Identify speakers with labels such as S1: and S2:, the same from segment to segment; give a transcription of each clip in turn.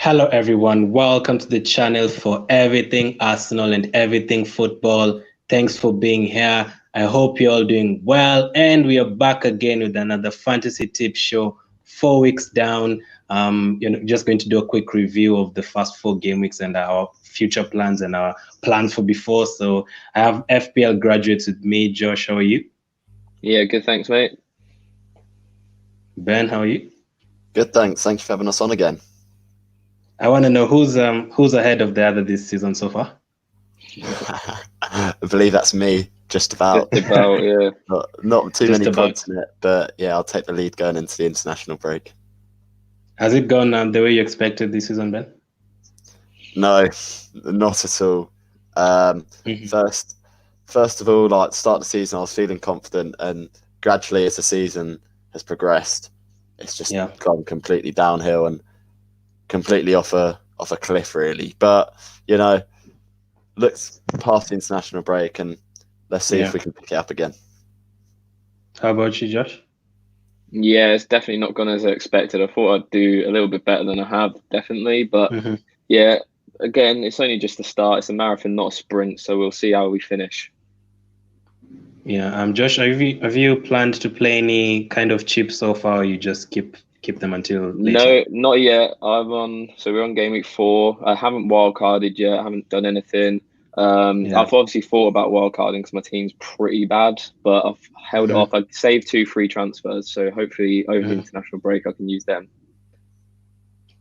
S1: Hello, everyone. Welcome to the channel for everything Arsenal and everything football. Thanks for being here. I hope you're all doing well. And we are back again with another fantasy tip show, 4 weeks down. Just going to do a quick review of the first 4 game weeks and our future plans and our plans for before. So I have FPL Graduates with me. Josh, how are you?
S2: Yeah, good. Thanks, mate.
S1: Ben, how are you?
S3: Good, thanks. Thanks for having us on again.
S1: I want to know who's ahead of the other this season so far.
S3: I believe that's me, just about.
S2: Just about, yeah.
S3: Not too
S1: Just
S3: many
S1: about.
S3: points in it, but yeah, I'll take the lead going into the international break.
S1: Has it gone the way you expected this season, Ben?
S3: No, not at all. First of all, like start of the season, I was feeling confident, and gradually as the season has progressed, it's just gone completely downhill and completely off a cliff, really. But looks past the international break, and let's see if we can pick it up again.
S1: How about you, Josh?
S2: Yeah, it's definitely not gone as I expected. I thought I'd do a little bit better than I have, definitely. But yeah, again, it's only just the start. It's a marathon, not a sprint. So we'll see how we finish.
S1: Yeah, Josh, have you planned to play any kind of chips so far, or you just keep them until later?
S2: No, not yet. So we're on game week 4. I haven't wildcarded yet. I haven't done anything. I've obviously thought about wildcarding because my team's pretty bad, but I've held it off. I've saved 2 free transfers, so hopefully over the international break I can use them.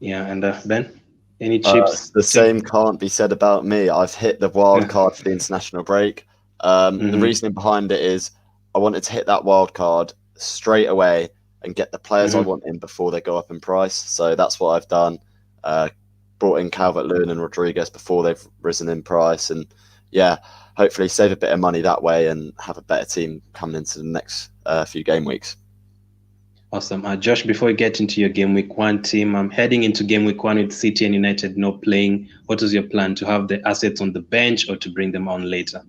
S1: Yeah, and Ben, any chips?
S3: The same can't be said about me. I've hit the wild card for the international break. The reasoning behind it is I wanted to hit that wild card straight away and get the players I want in before they go up in price. So that's what I've done. Brought in Calvert-Lewin and Rodriguez before they've risen in price, and hopefully save a bit of money that way and have a better team coming into the next few game weeks.
S1: Awesome. Josh, before we get into your game week 1 team, I'm heading into game week 1 with City and United not playing. What is your plan? To have the assets on the bench or to bring them on later?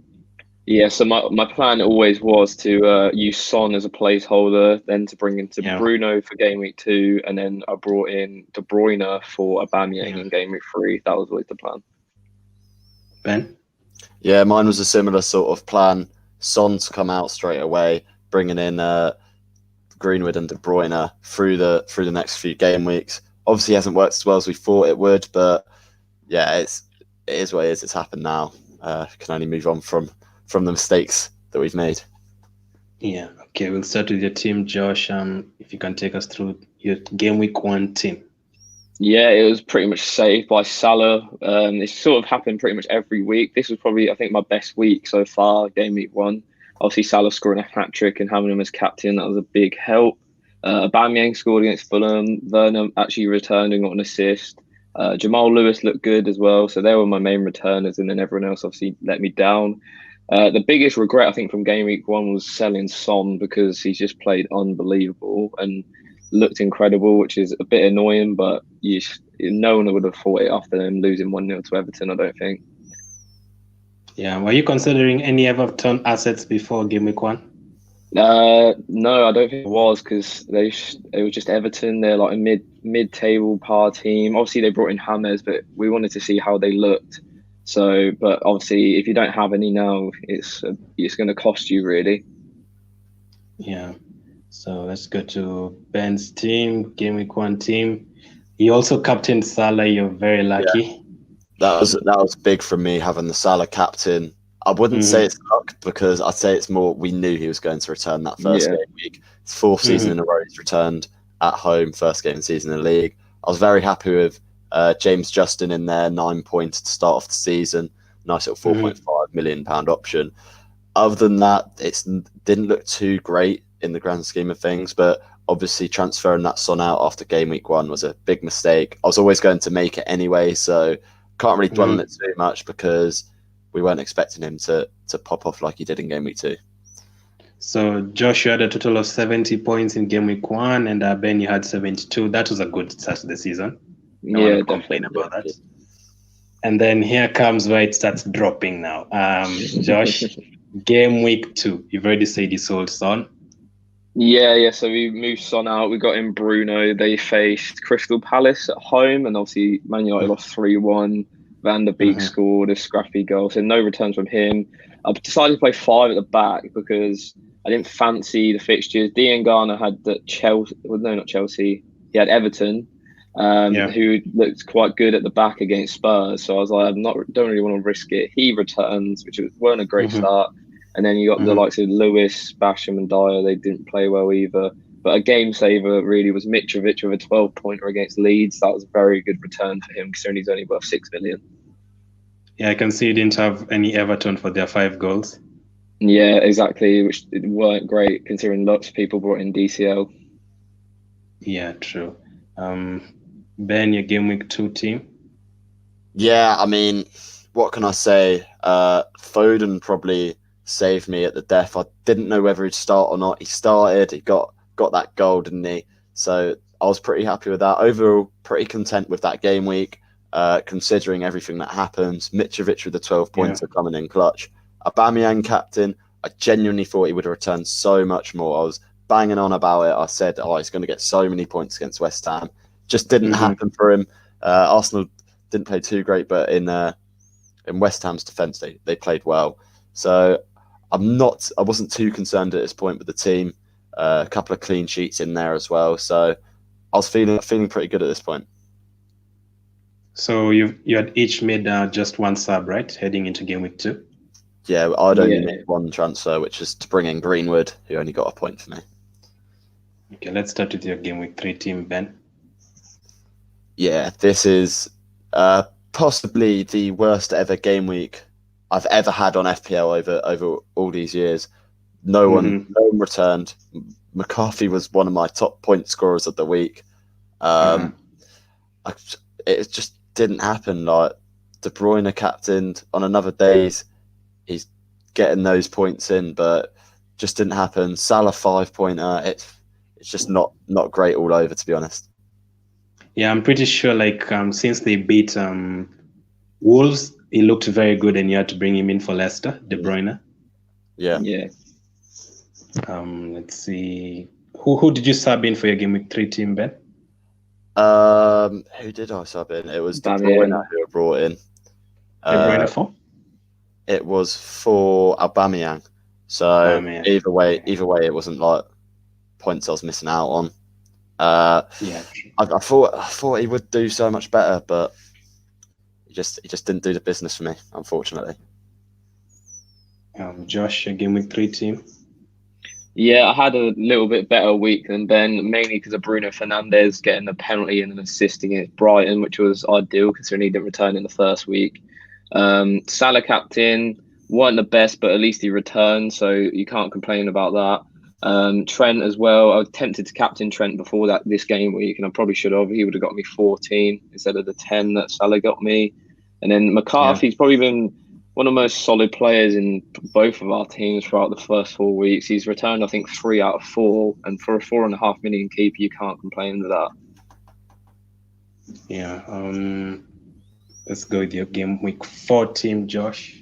S2: Yeah, so my plan always was to use Son as a placeholder, then to bring in Bruno for game week 2, and then I brought in De Bruyne for Aubameyang in game week 3. That was always the plan.
S1: Ben?
S3: Yeah, mine was a similar sort of plan. Son to come out straight away, bringing in Greenwood and De Bruyne through the next few game weeks. Obviously, it hasn't worked as well as we thought it would, but yeah, it is what it is. It's happened now. Can only move on from the mistakes that we've made. Yeah.
S1: Okay. We'll start with your team, Josh. If you can take us through your game week 1 team.
S2: Yeah, it was pretty much saved by Salah. It sort of happened pretty much every week. This was probably, I think, my best week so far, game week 1. Obviously, Salah scoring a hat-trick and having him as captain, that was a big help. Aubameyang scored against Fulham. Werner actually returned and got an assist. Jamal Lewis looked good as well. So they were my main returners, and then everyone else obviously let me down. The biggest regret, I think, from game week 1 was selling Son because he's just played unbelievable and looked incredible, which is a bit annoying, but no one would have thought it after them losing 1-0 to Everton, I don't think.
S1: Yeah, were you considering any Everton assets before game week 1?
S2: No, I don't think it was, because it was just Everton. They're like a mid-table par team. Obviously, they brought in James, but we wanted to see how they looked. So, but obviously, if you don't have any now, it's going to cost you, really.
S1: Yeah. So let's go to Ben's team, game week 1 team. He also captained Salah. You're very lucky.
S3: Yeah. That was big from me, having the Salah captain. I wouldn't say it's luck, because I'd say it's more we knew he was going to return that first game week. It's 4th season in a row he's returned at home, first game of the season in the league. I was very happy with James Justin in there, 9 points to start off the season. Nice little £4.5 million option. Other than that, it didn't look too great in the grand scheme of things, but obviously transferring that Son out after game week 1 was a big mistake. I was always going to make it anyway, so can't really dwell on it too much because we weren't expecting him to pop off like he did in game week 2.
S1: So Josh, you had a total of 70 points in game week 1, and Ben, you had 72. That was a good start to the season. No one will complain about that. And then here comes where it starts dropping now. Josh, game week 2, you've already said you sold Son.
S2: Yeah. So we moved Son out. We got in Bruno. They faced Crystal Palace at home, and obviously Man United lost 3-1. Van der Beek scored a scrappy goal, so no returns from him. I decided to play 5 at the back because I didn't fancy the fixtures. Dean Garner had the Chelsea. Well, no, not Chelsea. He had Everton, who looked quite good at the back against Spurs. So I was like, don't really want to risk it. He returns, which weren't a great start. And then you got the likes of Lewis, Basham and Dyer. They didn't play well either. But a game saver really was Mitrovic with a 12-pointer against Leeds. That was a very good return for him, considering he's only worth 6 million.
S1: Yeah, I can see you didn't have any Everton for their 5 goals.
S2: Yeah, exactly, which weren't great considering lots of people brought in DCL.
S1: Yeah, true. Ben, your game week 2 team?
S3: Yeah, I mean, what can I say? Foden probably saved me at the death. I didn't know whether he'd start or not. He started. He got that goal, didn't he? So I was pretty happy with that. Overall, pretty content with that game week, considering everything that happens. Mitrovic with the 12 points are coming in clutch. Aubameyang captain. I genuinely thought he would have returned so much more. I was banging on about it. I said, he's going to get so many points against West Ham. Just didn't happen for him. Arsenal didn't play too great, but in West Ham's defence, they played well. So I wasn't too concerned at this point with the team. A couple of clean sheets in there as well. So I was feeling pretty good at this point.
S1: So you had each made just one sub, right? Heading into game week 2?
S3: Yeah, I'd only made one transfer, which is to bring in Greenwood, who only got a point for me.
S1: Okay, let's start with your game week 3 team, Ben.
S3: Yeah, this is possibly the worst ever game week I've ever had on FPL over all these years. No one returned. McCarthy was one of my top point scorers of the week. It just didn't happen. Like De Bruyne captained on another days, he's getting those points in, but just didn't happen. Salah 5-pointer. It's just not great all over, to be honest.
S1: Yeah, I'm pretty sure since they beat Wolves, he looked very good, and you had to bring him in for Leicester, De Bruyne.
S3: Yeah.
S1: Let's see. Who did you sub in for your game week 3 team, Ben?
S3: Who did I sub in? It was De Bruyne who I brought in.
S1: De Bruyne for?
S3: It was for Aubameyang. So either way, it wasn't like points I was missing out on. I thought he would do so much better, but he just didn't do the business for me, unfortunately.
S1: Josh, your game week 3 team?
S2: Yeah, I had a little bit better week than Ben, mainly because of Bruno Fernandes getting a penalty and an assist against Brighton, which was ideal considering he didn't return in the first week. Salah captain, weren't the best, but at least he returned, so you can't complain about that. Trent as well. I was tempted to captain Trent before this game week, and I probably should have. He would have got me 14 instead of the 10 that Salah got me. And then McCarthy's probably been one of the most solid players in both of our teams throughout the first 4 weeks. He's returned, I think, 3 out of 4, and for a 4.5 million keeper, you can't complain with that.
S1: Yeah. Let's go with your game week 4 team, Josh.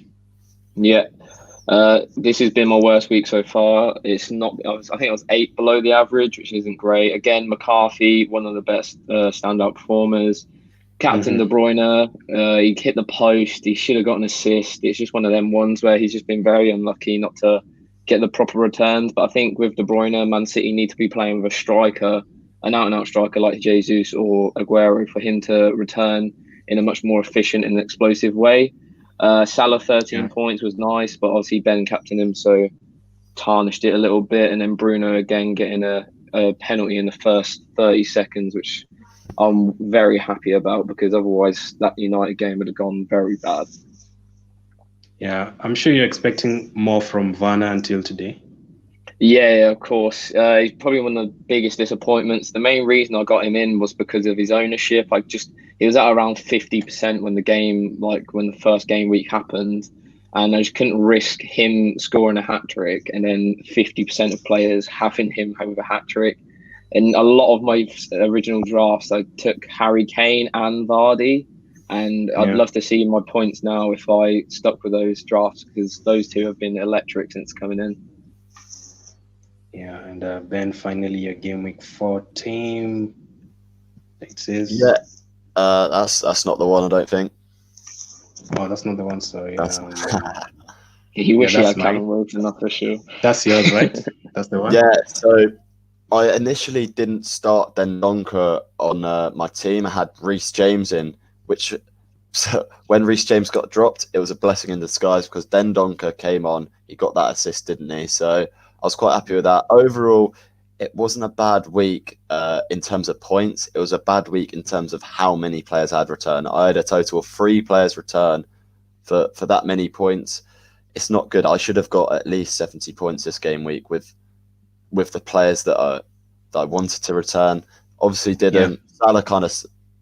S2: Yeah. This has been my worst week so far. It's not. I think I was 8 below the average, which isn't great. Again, McCarthy, one of the best standout performers. Captain De Bruyne, he hit the post. He should have got an assist. It's just one of them ones where he's just been very unlucky not to get the proper returns. But I think with De Bruyne, Man City need to be playing with a striker, an out-and-out striker like Jesus or Aguero, for him to return in a much more efficient and explosive way. Salah 13 points was nice, but obviously Ben captained him, so tarnished it a little bit. And then Bruno again getting a penalty in the first 30 seconds, which I'm very happy about, because otherwise that United game would have gone very bad.
S1: Yeah, I'm sure you're expecting more from Werner until today.
S2: Yeah, of course. He's probably one of the biggest disappointments. The main reason I got him in was because of his ownership. He was at around 50% when the first game week happened, and I just couldn't risk him scoring a hat trick and then 50% of players having him have a hat trick. In a lot of my original drafts, I took Harry Kane and Vardy, and I'd love to see my points now if I stuck with those drafts, because those two have been electric since coming in.
S1: Yeah, and Ben, finally your game week 4 team. It says.
S3: Yeah, that's not the one. I don't think.
S1: Oh, that's not the one. Sorry.
S3: That's
S2: He wish he
S1: that's
S2: had Callum
S1: mine.
S2: Wilson, that's for sure.
S1: That's yours, right? That's the one.
S3: yeah. So I initially didn't start Dendonka on my team. I had Reece James in, which so when Reece James got dropped, it was a blessing in disguise because Dendonka came on. He got that assist, didn't he? So I was quite happy with that. Overall, it wasn't a bad week in terms of points. It was a bad week in terms of how many players I had return. I had a total of 3 players return for that many points. It's not good. I should have got at least 70 points this game week with the players that I wanted to return. Obviously didn't. Yeah.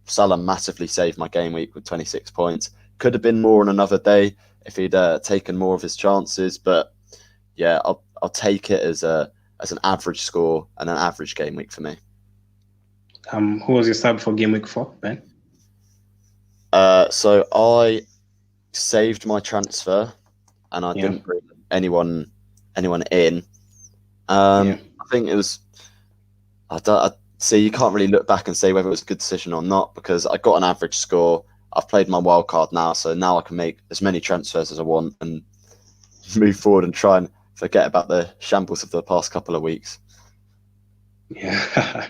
S3: Salah massively saved my game week with 26 points. Could have been more on another day if he'd taken more of his chances, but yeah, I'll take it as an average score and an average game week for me.
S1: Who was your sub for game week 4, Ben?
S3: So I saved my transfer and I didn't bring anyone in. I think it was. See, you can't really look back and say whether it was a good decision or not because I got an average score. I've played my wild card now, so now I can make as many transfers as I want and move forward and try and forget about the shambles of the past couple of weeks.
S1: Yeah,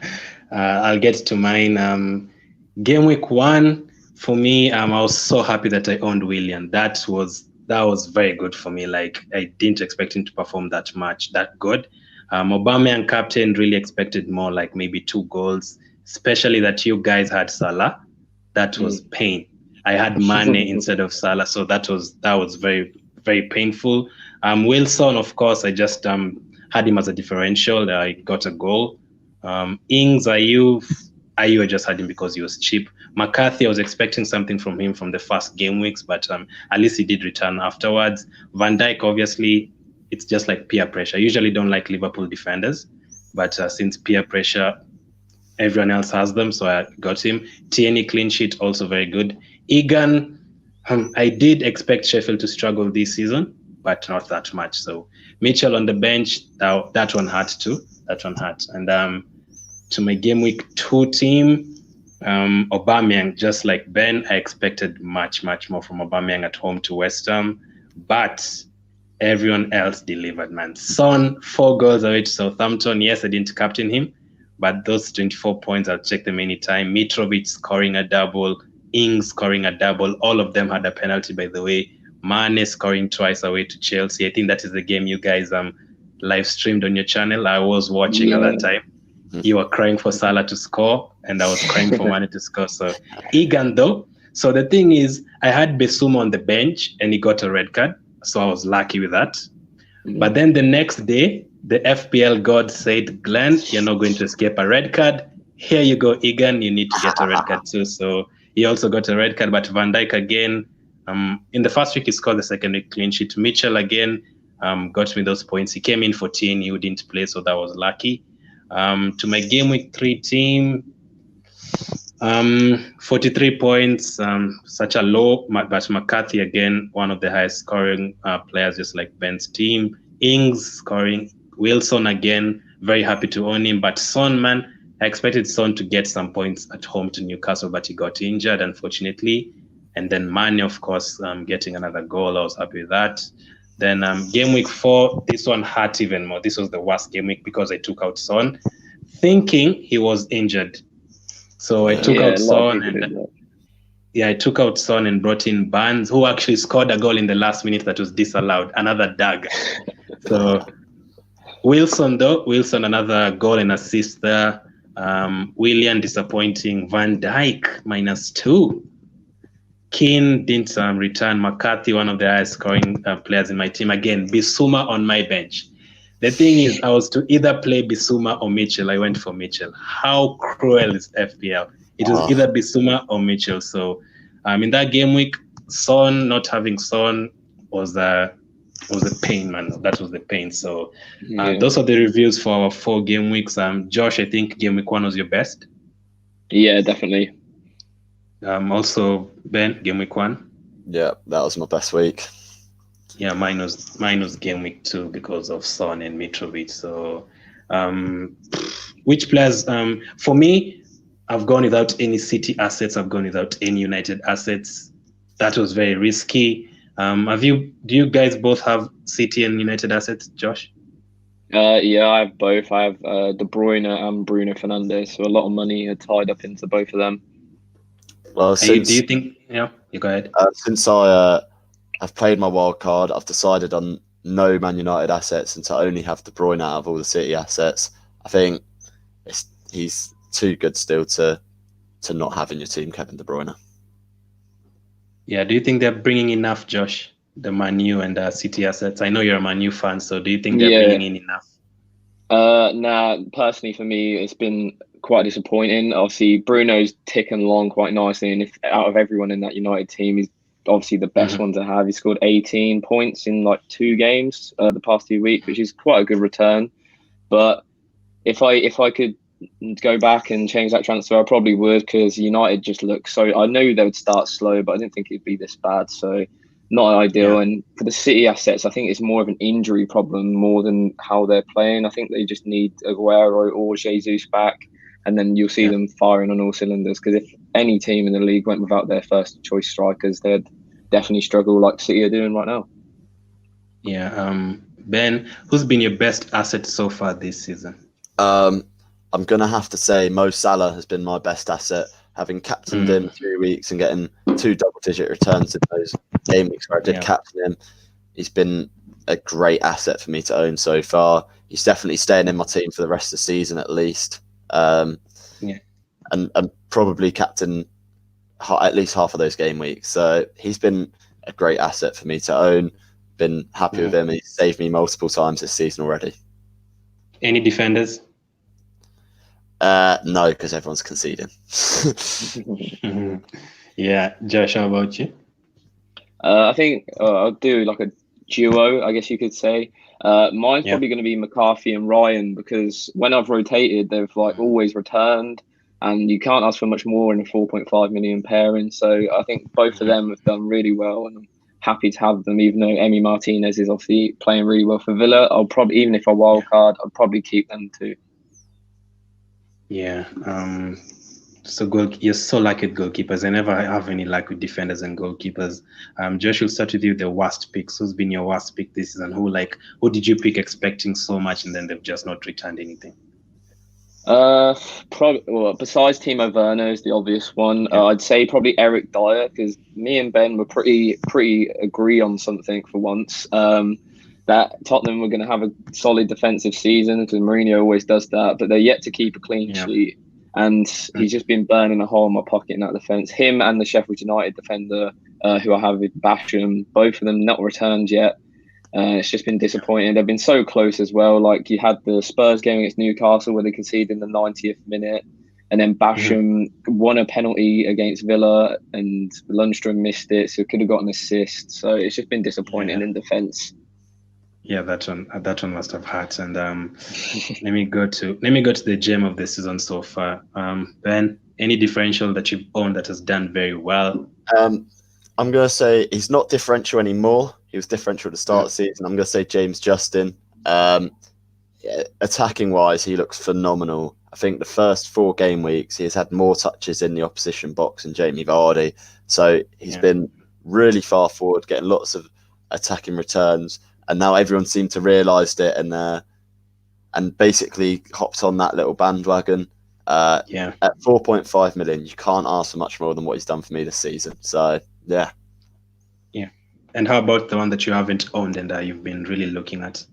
S1: I'll get to mine. Game week 1 for me, I was so happy that I owned Willian. That was very good for me. Like I didn't expect him to perform that good. Aubameyang captain really expected more, like maybe 2 goals, especially that you guys had Salah. That was pain. I had Mane instead of Salah, so that was very, very painful. Wilson, of course, I just had him as a differential. I got a goal. Ings, Ayew, I just had him because he was cheap. McCarthy, I was expecting something from him from the first game weeks, but at least he did return afterwards. Van Dijk, obviously, it's just like peer pressure. I usually don't like Liverpool defenders, but since peer pressure, everyone else has them, so I got him. Tierney clean sheet, also very good. Egan, I did expect Sheffield to struggle this season, but not that much. So Mitchell on the bench, that one hurt too. That one hurt. And to my game week 2 team, Aubameyang, just like Ben, I expected much, much more from Aubameyang at home to West Ham, but everyone else delivered, man. Son, 4 goals away to Southampton. Yes, I didn't captain him, but those 24 points, I'll check them anytime. Mitrovic scoring a double, Ings scoring a double. All of them had a penalty, by the way. Mane scoring twice away to Chelsea. I think that is the game you guys live streamed on your channel. I was watching at that time. You were crying for Salah to score, and I was crying for Mane to score. So Egan, though. So the thing is, I had Bissouma on the bench, and he got a red card. So I was lucky with that. But then the next day, the FPL god said, Glenn, you're not going to escape a red card. Here you go, Egan, you need to get a red card too. So he also got a red card, but Van Dijk again, in the first week, he scored, the second week clean sheet. Mitchell again got me those points. He came in 14, he didn't play, so that was lucky. To my game week 3 team, 43 points, such a low, but McCarthy again, one of the highest scoring players, just like Ben's team. Ings scoring, Wilson again, very happy to own him. But Son, man, I expected Son to get some points at home to Newcastle, but he got injured, unfortunately. And then Mane, of course, getting another goal. I was happy with that. Then game week 4, this one hurt even more. This was the worst game week because I took out Son, thinking he was injured. So I took out Son and brought in Barnes, who actually scored a goal in the last minute that was disallowed, another dagger. So Wilson, another goal and assist there. Willian, disappointing. Van Dijk, -2. Keane didn't return. McCarthy, one of the highest scoring players in my team. Again, Bissouma on my bench. The thing is, I was to either play Bissouma or Mitchell. I went for Mitchell. How cruel is FPL? It was either Bissouma or Mitchell. So in that game week, not having Son was a pain, man. That was the pain. So those are the reviews for our 4 game weeks. Josh, I think game week 1 was your best.
S2: Yeah, definitely.
S1: Also, Ben, game week 1.
S3: Yeah, that was my best week.
S1: Yeah, mine was game week 2 because of Son and Mitrovic. So Which players? For me, I've gone without any City assets. I've gone without any United assets. That was very risky. Do you guys both have City and United assets, Josh?
S2: Yeah, I have both. I have De Bruyne and Bruno Fernandes. So a lot of money are tied up into both of them.
S3: Well,
S1: do you think? Yeah, you go ahead.
S3: Since I've played my wild card, I've decided on no Man United assets and to only have De Bruyne out of all the City assets. I think he's too good still to not have in your team, Kevin De Bruyne.
S1: Yeah, do you think they're bringing enough, Josh, the Man U and City assets? I know you're a Man U fan, so do you think they're bringing in enough?
S2: Nah, personally for me, it's been quite disappointing. Obviously, Bruno's ticking along quite nicely, and if out of everyone in that United team, he's obviously the best one to have. He scored 18 points in like 2 games the past 2 weeks, which is quite a good return. But if I could go back and change that transfer, I probably would, because United just look so. I know they would start slow, but I didn't think it'd be this bad. So not ideal. Yeah. And for the City assets, I think it's more of an injury problem more than how they're playing. I think they just need Aguero or Jesus back, and then you'll see them firing on all cylinders. Because if any team in the league went without their first choice strikers, they'd definitely struggle like City are doing right now.
S1: Yeah. Ben, who's been your best asset so far this season?
S3: I'm going to have to say Mo Salah has been my best asset, having captained him 3 weeks and getting 2 double-digit returns in those game weeks where I did captain him. He's been a great asset for me to own so far. He's definitely staying in my team for the rest of the season at least. And probably captain at least half of those game weeks. So he's been a great asset for me to own. Been happy with him. He's saved me multiple times this season already.
S1: Any defenders?
S3: No, because everyone's conceding.
S1: Yeah, Josh, how about you?
S2: I think I'll do like a duo, I guess you could say. Mine's probably going to be McCarthy and Ryan, because when I've rotated, they've like always returned, and you can't ask for much more in a 4.5 million pairing. So I think both of them have done really well, and I'm happy to have them. Even though Emi Martinez is obviously playing really well for Villa, I'll probably, even if I wild card, I'd probably keep them too.
S1: Yeah. So you're so lucky with goalkeepers. I never have any luck with defenders and goalkeepers. Josh, we'll start with you. The worst picks. Who's been your worst pick this season? Who did you pick expecting so much and then they've just not returned anything?
S2: Probably. Well, besides Timo Werner is the obvious one. I'd say probably Eric Dyer, because me and Ben were pretty agree on something for once. That Tottenham were going to have a solid defensive season, because Mourinho always does that, but they're yet to keep a clean sheet. And he's just been burning a hole in my pocket in that defence. Him and the Sheffield United defender, who I have with Basham, both of them not returned yet. It's just been disappointing. They've been so close as well. Like, you had the Spurs game against Newcastle where they conceded in the 90th minute. And then Basham won a penalty against Villa and Lundstrom missed it, so could have got an assist. So it's just been disappointing in defence.
S1: Yeah, that one must have hurt. And let me go to the gem of the season so far. Ben, any differential that you've owned that has done very well?
S3: I'm going to say he's not differential anymore. He was differential at the start of the season. I'm going to say James Justin. Attacking wise, he looks phenomenal. I think the first 4 game weeks, he has had more touches in the opposition box than Jamie Vardy. So he's been really far forward, getting lots of attacking returns. And now everyone seemed to realise it and basically hopped on that little bandwagon. At 4.5 million, you can't ask for much more than what he's done for me this season. So, yeah.
S1: Yeah. And how about the one that you haven't owned and you've been really looking at?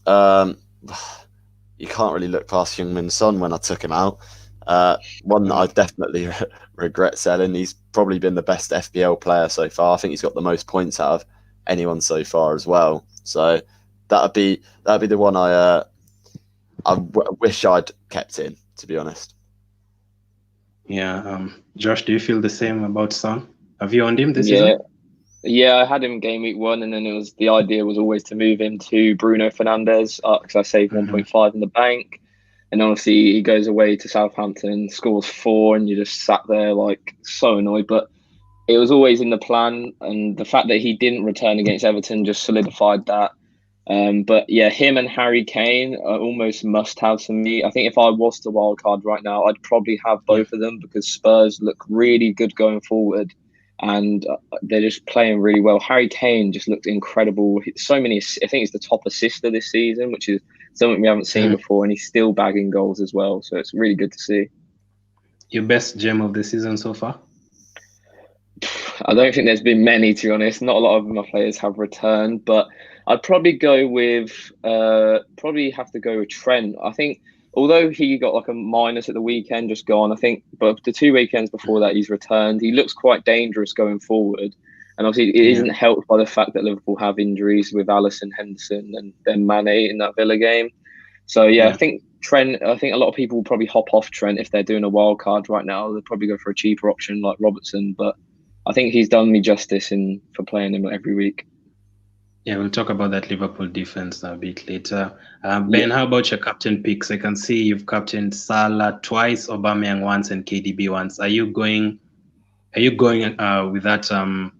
S3: You can't really look past Heung-min Son when I took him out. One that I definitely regret selling. He's probably been the best FPL player so far. I think he's got the most points out of anyone so far as well. So that'd be the one I wish I'd kept in, to be honest.
S1: Yeah. Josh, do you feel the same about Son? Have you owned him this season?
S2: Yeah, I had him game week 1, and then the idea was always to move him to Bruno Fernandes, because I saved 1.5 in the bank. And obviously he goes away to Southampton, scores 4, and you just sat there like so annoyed. But it was always in the plan, and the fact that he didn't return against Everton just solidified that. But yeah, him and Harry Kane are almost must-haves for me. I think if I was to wildcard right now, I'd probably have both of them because Spurs look really good going forward, and they're just playing really well. Harry Kane just looked incredible. So many, I think he's the top assister this season, which is something we haven't seen before, and he's still bagging goals as well. So it's really good to see.
S1: Your best gem of the season so far?
S2: I don't think there's been many, to be honest. Not a lot of my players have returned, but I'd probably go with have to go with Trent. I think although he got like a minus at the weekend just gone, I think, but the 2 weekends before that he's returned. He looks quite dangerous going forward. And obviously it isn't helped by the fact that Liverpool have injuries with Alisson, Henderson and then Mane in that Villa game. So I think Trent, I think a lot of people will probably hop off Trent if they're doing a wild card right now. They'll probably go for a cheaper option like Robertson, but I think he's done me justice for playing him every week.
S1: Yeah, we'll talk about that Liverpool defense a bit later. Ben, how about your captain picks? I can see you've captained Salah twice, Aubameyang once, and KDB once. Are you going with that?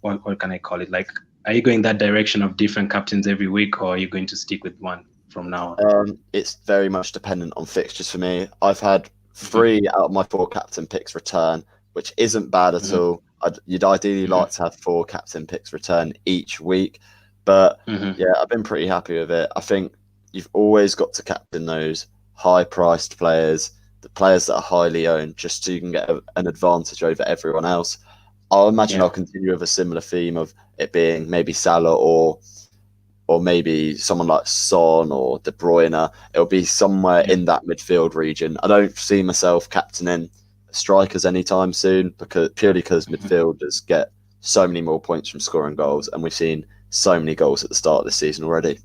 S1: What can I call it? Like, are you going that direction of different captains every week, or are you going to stick with one from now on?
S3: It's very much dependent on fixtures for me. I've had 3 out of my 4 captain picks return, which isn't bad at all. You'd ideally like to have 4 captain picks return each week, but I've been pretty happy with it. I think you've always got to captain those high-priced players, the players that are highly owned, just so you can get an advantage over everyone else. I'll imagine I'll continue with a similar theme of it being maybe Salah or maybe someone like Son or De Bruyne. It'll be somewhere in that midfield region. I don't see myself captaining strikers anytime soon because midfielders get so many more points from scoring goals, and we've seen so many goals at the start of the season already.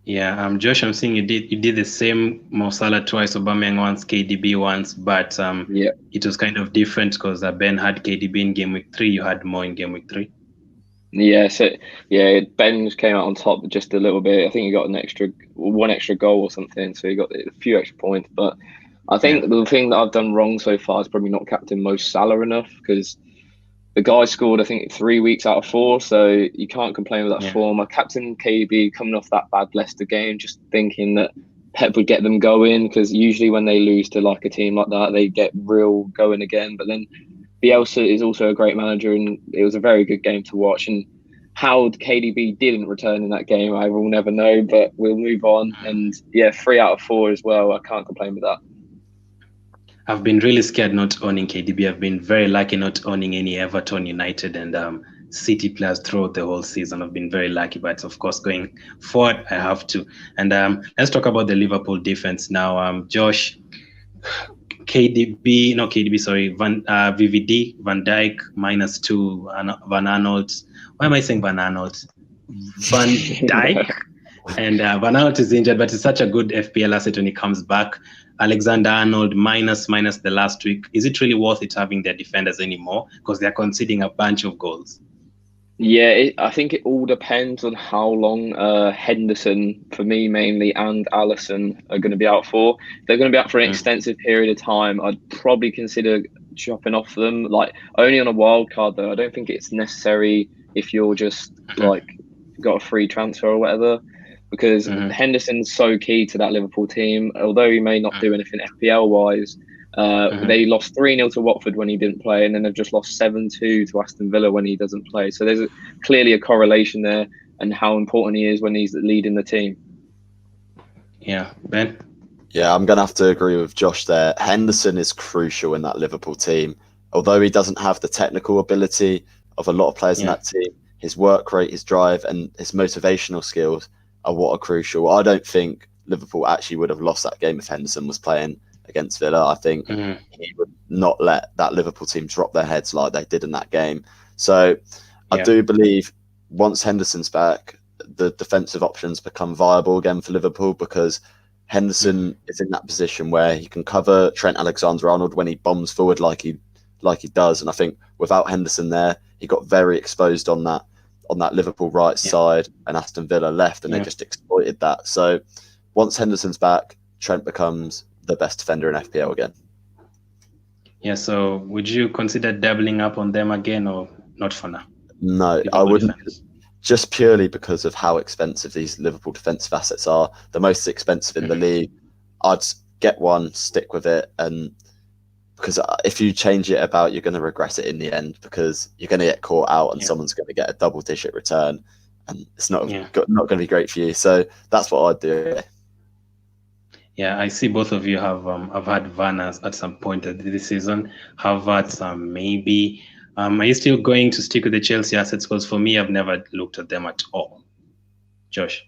S1: Yeah, Josh, I'm seeing you did the same. Mo Salah twice, Aubameyang once, KDB once, but it was kind of different because Ben had KDB in game week 3, you had Mo in game week 3.
S2: Yeah, so Ben just came out on top just a little bit. I think he got one extra goal or something, so he got a few extra points. But I think the thing that I've done wrong so far is probably not captain Mo Salah enough, because the guy scored, I think, 3 weeks out of 4, so you can't complain with that form. I captained KDB coming off that bad Leicester game, just thinking that Pep would get them going, because usually when they lose to like a team like that, they get real going again. But then Bielsa is also a great manager, and it was a very good game to watch. And how KDB didn't return in that game, I will never know, but we'll move on. And 3 out of 4 as well. I can't complain with that.
S1: I've been really scared not owning KDB. I've been very lucky not owning any Everton, United, and City players throughout the whole season. I've been very lucky, but of course, going forward, I have to. And let's talk about the Liverpool defense now. Josh, VVD, Van Dijk, -2, Van Aanholt. Why am I saying Van Aanholt? Van Dijk. And Van Aanholt is injured, but he's such a good FPL asset when he comes back. Alexander-Arnold minus the last week. Is it really worth it having their defenders anymore? Because they're conceding a bunch of goals.
S2: Yeah, I think it all depends on how long Henderson, for me mainly, and Alisson are going to be out for. If they're going to be out for an extensive period of time, I'd probably consider chopping off them. Like, only on a wild card, though. I don't think it's necessary if you're just like got a free transfer or whatever, because Henderson's so key to that Liverpool team. Although he may not do anything FPL wise, they lost 3-0 to Watford when he didn't play, and then they've just lost 7-2 to Aston Villa when he doesn't play. So there's clearly a correlation there, and how important he is when he's leading the team.
S1: Yeah, Ben?
S3: Yeah, I'm going to have to agree with Josh there. Henderson is crucial in that Liverpool team. Although he doesn't have the technical ability of a lot of players in that team, his work rate, his drive, and his motivational skills are what are crucial. I don't think Liverpool actually would have lost that game if Henderson was playing against Villa. I think he would not let that Liverpool team drop their heads like they did in that game. So I do believe once Henderson's back, the defensive options become viable again for Liverpool, because Henderson is in that position where he can cover Trent Alexander-Arnold when he bombs forward like he does. And I think without Henderson there, he got very exposed on that Liverpool right side, and Aston Villa left, and they just exploited that. So once Henderson's back, Trent becomes the best defender in FPL again.
S1: Yeah, so would you consider doubling up on them again, or not for now?
S3: No, I wouldn't. just purely because of how expensive these Liverpool defensive assets are, the most expensive in the league. I'd get one, stick with it, and because if you change it about, you're going to regret it in the end, because you're going to get caught out and someone's going to get a double-digit return, and it's not going to be great for you. So that's what I'd do.
S1: Yeah, I see both of you have had Werner at some point this season. Havertz, maybe. Are you still going to stick with the Chelsea assets? Because for me, I've never looked at them at all. Josh?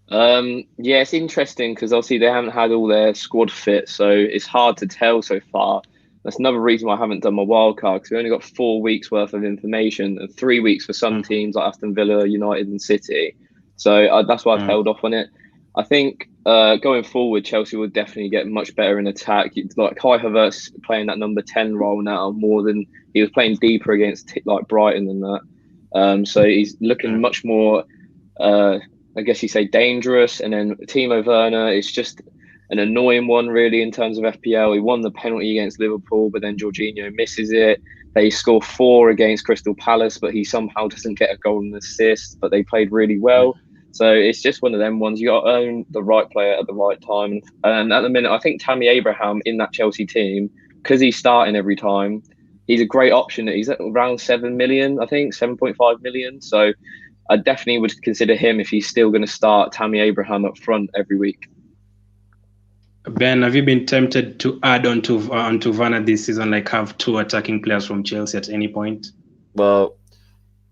S2: Yeah, it's interesting because obviously they haven't had all their squad fit, so it's hard to tell so far. That's another reason why I haven't done my wildcard, because we only got 4 weeks worth of information and 3 weeks for some teams like Aston Villa, United and City. So that's why I've held off on it. I think going forward, Chelsea will definitely get much better in attack. Like Kai Havertz playing that number 10 role now more than he was playing deeper against like Brighton than that. So he's looking much more, I guess you say, dangerous. And then Timo Werner is just an annoying one, really, in terms of FPL. He won the penalty against Liverpool, but then Jorginho misses it. They score 4 against Crystal Palace, but he somehow doesn't get a goal and assist, but they played really well. So it's just one of them ones. You got to own the right player at the right time. And at the minute, I think Tammy Abraham in that Chelsea team, because he's starting every time, he's a great option. He's at around 7 million, I think, 7.5 million. So I definitely would consider him if he's still going to start Tammy Abraham up front every week.
S1: Ben, have you been tempted to add onto Werner this season, like have 2 attacking players from Chelsea at any point?
S3: Well,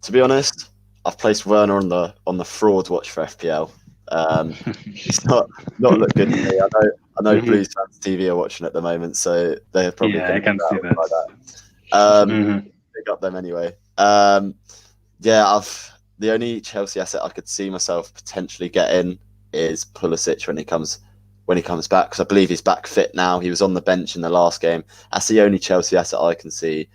S3: to be honest, I've placed Werner on the fraud watch for FPL. It's not looked good to me. I know Blues Fans TV are watching at the moment, so they're probably
S1: I can see that.
S3: Pick up them anyway. The only Chelsea asset I could see myself potentially getting is Pulisic when he comes back, because I believe he's back fit now. He was on the bench in the last game. That's the only Chelsea asset I can see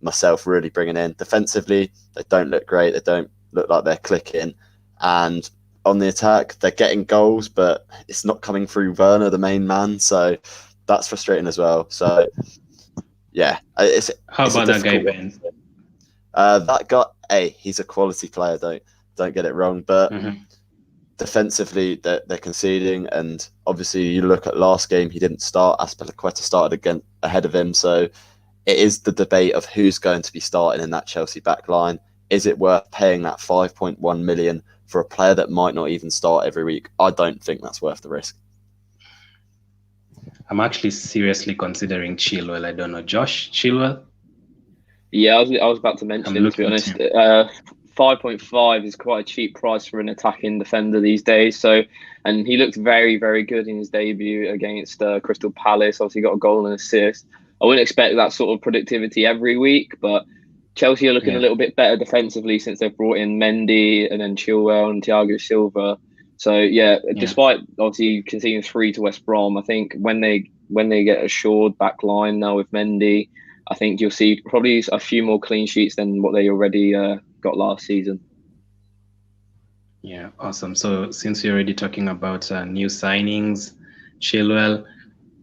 S3: myself really bringing in. Defensively, they don't look great. They don't look like they're clicking. And on the attack, they're getting goals, but it's not coming through Werner, the main man. So that's frustrating as well. So, yeah.
S1: How about that guy, Ben?
S3: That guy, he's a quality player. Don't get it wrong. But defensively, they're conceding. And obviously, you look at last game, he didn't start. Azpilicueta started again ahead of him. So it is the debate of who's going to be starting in that Chelsea back line. Is it worth paying that 5.1 million for a player that might not even start every week? I don't think that's worth the risk.
S1: I'm actually seriously considering Chilwell. I don't know, Josh, Chilwell?
S2: Yeah, I was about to mention him, to be honest. 5.5 is quite a cheap price for an attacking defender these days. So, and he looked very, very good in his debut against Crystal Palace. Obviously got a goal and assist. I wouldn't expect that sort of productivity every week, but Chelsea are looking a little bit better defensively since they've brought in Mendy and then Chilwell and Thiago Silva. So despite obviously conceding 3 to West Brom, I think when they get assured back line now with Mendy, I think you'll see probably a few more clean sheets than what they already got last season.
S1: Yeah, awesome. So since you're already talking about new signings, Chilwell,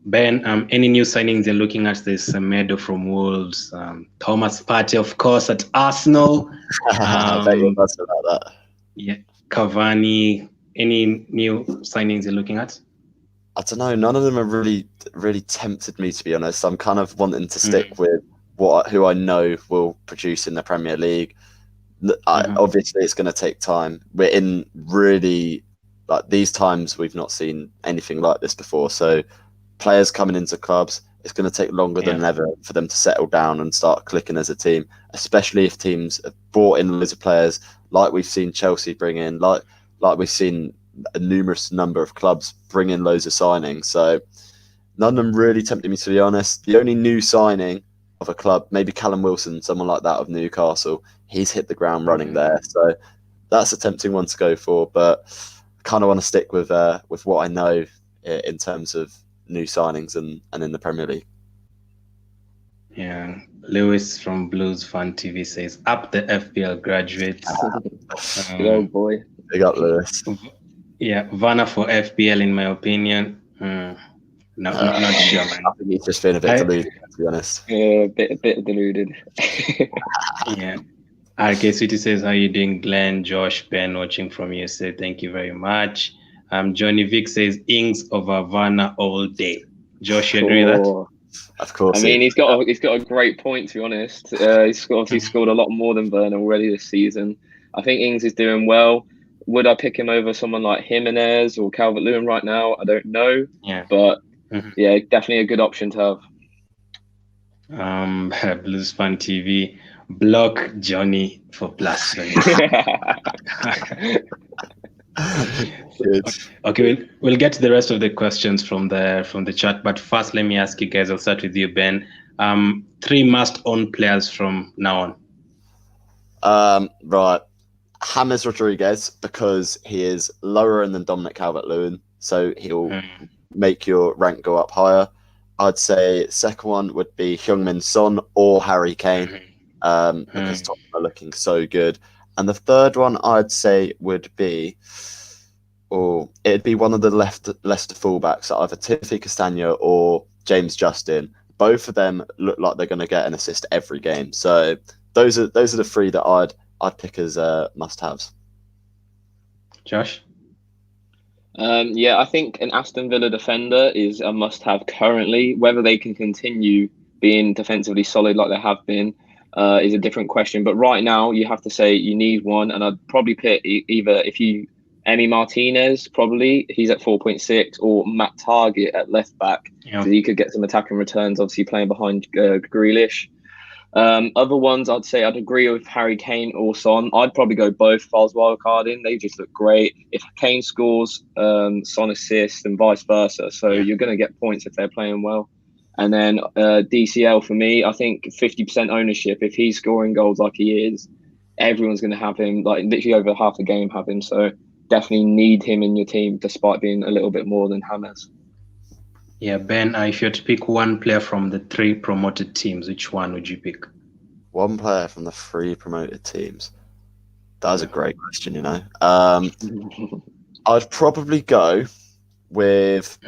S1: Ben, any new signings you're looking at? This Semedo from Wolves, Thomas Partey, of course, at Arsenal.
S3: I bet you're buzzing about that.
S1: Yeah, Cavani. Any new signings you're looking at?
S3: I don't know. None of them have really tempted me, to be honest. I'm kind of wanting to stick with who I know will produce in the Premier League. Obviously, it's going to take time. We're in really these times. We've not seen anything like this before. So players coming into clubs, it's going to take longer than ever for them to settle down and start clicking as a team, especially if teams have brought in loads of players like we've seen Chelsea bring in, like we've seen a numerous number of clubs bring in loads of signings. So none of them really tempted me, to be honest. The only new signing of a club, maybe Callum Wilson, someone like that of Newcastle, he's hit the ground running there. So that's a tempting one to go for, but I kind of want to stick with what I know in terms of new signings and in the Premier League.
S1: Yeah, Lewis from Blues Fan TV says, up the FPL Graduates.
S2: Good old boy.
S3: Big up, Lewis.
S1: Yeah, Werner for FPL, in my opinion. Not sure, man.
S3: I think he's just been a bit deluded, to be honest.
S2: Yeah, a bit deluded.
S1: Yeah. RK City says, how you doing, Glenn? Josh, Ben, watching from USA. Thank you very much. Johnny Vic says, Ings over Vanna all day. Josh, you agree with that?
S3: Of course.
S2: I mean, he's got a great point, to be honest. He's obviously scored a lot more than Werner already this season. I think Ings is doing well. Would I pick him over someone like Jimenez or Calvert-Lewin right now? I don't know.
S1: Yeah.
S2: But yeah, definitely a good option to
S3: have.
S1: Blues Fan TV, block Johnny for blasphemy.
S3: Good.
S1: Okay, we'll get to the rest of the questions from the chat, but first let me ask you guys. I'll start with you, Ben. 3 must-own players from now
S3: on. Right, James Rodriguez, because he is lower than Dominic Calvert-Lewin, so he'll make your rank go up higher. I'd say second one would be Heung-min Son or Harry Kane, because Tottenham are looking so good. And the third one I'd say would be, it'd be one of the Leicester fullbacks, either Tiffy Castagna or James Justin. Both of them look like they're going to get an assist every game. So those are the 3 that I'd pick as must-haves.
S1: Josh?
S2: Yeah, I think an Aston Villa defender is a must-have currently. Whether they can continue being defensively solid like they have been is a different question. But right now, you have to say you need one, and I'd probably pick either Emi Martinez, probably he's at 4.6, or Matt Target at left back.
S1: Yeah.
S2: So you could get some attacking returns, obviously playing behind Grealish. Other ones, I'd say I'd agree with Harry Kane or Son. I'd probably go both if I was wildcarding. They just look great. If Kane scores, Son assists, and vice versa. So you're going to get points if they're playing well. And then DCL for me, I think 50% ownership. If he's scoring goals like he is, everyone's going to have him. Like literally over half the game have him. So definitely need him in your team, despite being a little bit more than James.
S1: Yeah, Ben, if you had to pick one player from the 3 promoted teams, which one would you pick?
S3: One player from the 3 promoted teams. That was a great question, you know. I'd probably go with